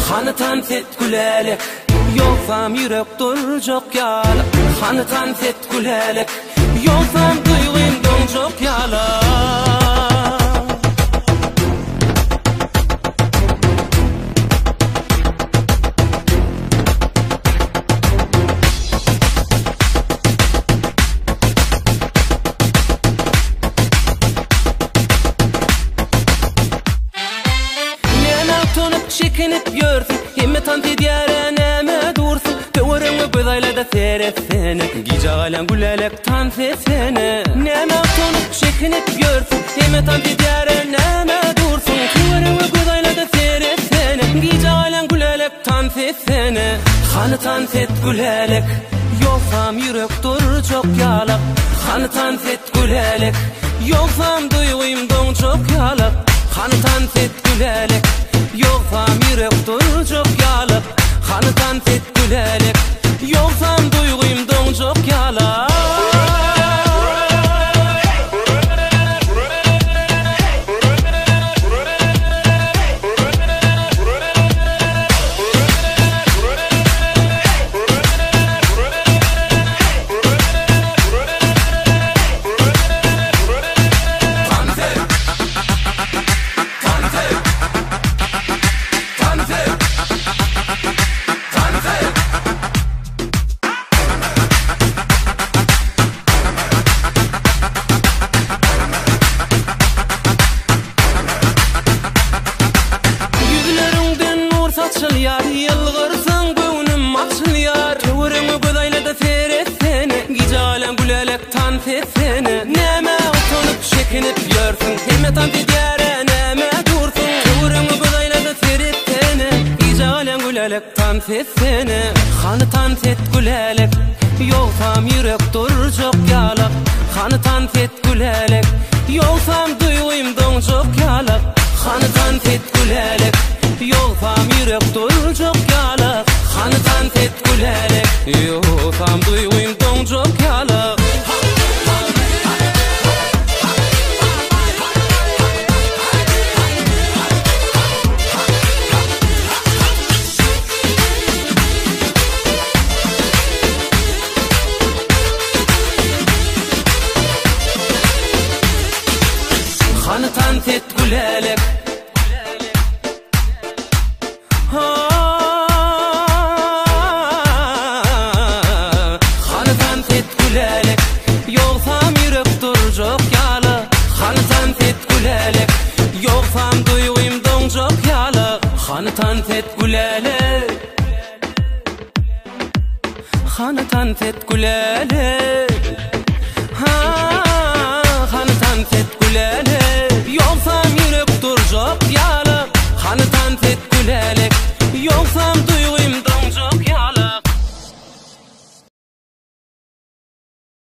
Hanıtan fet gülelek, yoksam yürek duracak yalak. Hanıtan fet gülelek, yoksam duygum donacak yalak. Çekinip yörsün, himmetan tediyare neme dursun. Teoreme gözayla da seyretsen, gica alem gülelek tan sesene. Neme tonup çekinip yörsün, himmetan tediyare neme dursun. Teoreme gözayla da seyretsen, gica alem gülelek tan sesene. Hanıtan set gülelek, yoksam yürek duracak yalak. Hanıtan set gülelek, yoksam duygum donacak yalak. Hanıtan set gülelek, yoksam yürek duracak yalak. Hanıtan set gülelek, yoksam duygum donacak yalak. Açılyar, yılgırsın göğnüm açılyar. Teoreme gözayla da seyretsene, gica alem gülelek tan sesene. Neme utanıp çekinip yörsün, himmetan tediyare neme dursun. Teoreme gözayla da seyretsene, gica alem gülelek tan sesene. Hanıtan set gülelek, yoksam yürek duracak yalak. Hanıtan set gülelek, yoksam duygum donacak yalak. Hanıtan set gülelek, yoksam yürek duracak yalak. Hanıtan set gülelek, yoksam duygum donacak yalak. Hanıtan set gülelek, hanıtan set gülelek, yoksam yürek duracak yalak. Hanıtan set gülelek, yoksam duygum donacak yalak. Hanıtan set gülelek, hanıtan set gülelek.